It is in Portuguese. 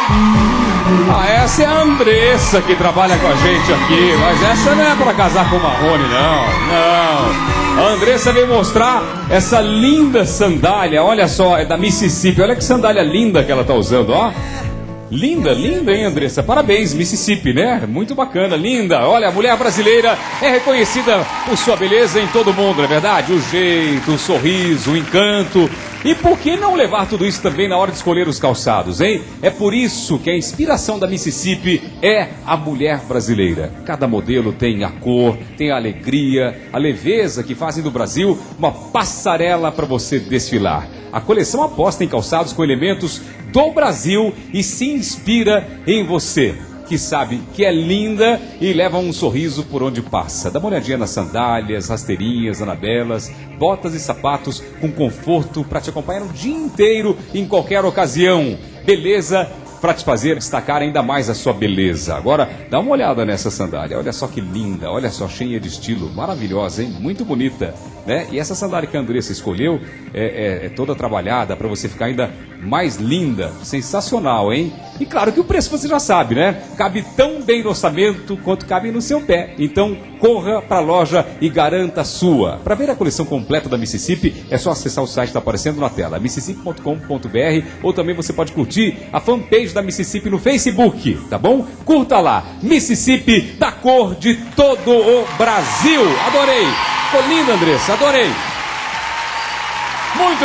Ah, essa é a Andressa que trabalha com a gente aqui, mas essa não é pra casar com o Marrone, não. A Andressa veio mostrar essa linda sandália, olha só, é da Mississippi, olha que sandália linda que ela tá usando, ó. Linda, linda, hein, Andressa? Parabéns, Mississippi, né? Muito bacana, linda. Olha, a mulher brasileira é reconhecida por sua beleza em todo mundo, não é verdade? O jeito, o sorriso, o encanto. E por que não levar tudo isso também na hora de escolher os calçados, hein? É por isso que a inspiração da Mississippi é a mulher brasileira. Cada modelo tem a cor, tem a alegria, a leveza que fazem do Brasil uma passarela para você desfilar. A coleção aposta em calçados com elementos do Brasil e se inspira em você, que sabe que é linda e leva um sorriso por onde passa. Dá uma olhadinha nas sandálias, rasteirinhas, anabelas, botas e sapatos com conforto para te acompanhar o dia inteiro em qualquer ocasião. Beleza para te fazer destacar ainda mais a sua beleza. Agora, dá uma olhada nessa sandália. Olha só que linda, olha só, cheia de estilo. Maravilhosa, hein? Muito bonita, né? E essa sandália que a Andressa escolheu é toda trabalhada para você ficar ainda mais linda. Sensacional, hein? E claro que o preço você já sabe, né? Cabe tão bem no orçamento quanto cabe no seu pé. Então, corra para a loja e garanta a sua. Para ver a coleção completa da Mississippi, é só acessar o site que está aparecendo na tela, mississippi.com.br, ou também você pode curtir a fanpage da Mississippi no Facebook, tá bom? Curta lá, Mississippi, da cor de todo o Brasil. Adorei! Ficou linda, Andressa, adorei! Muito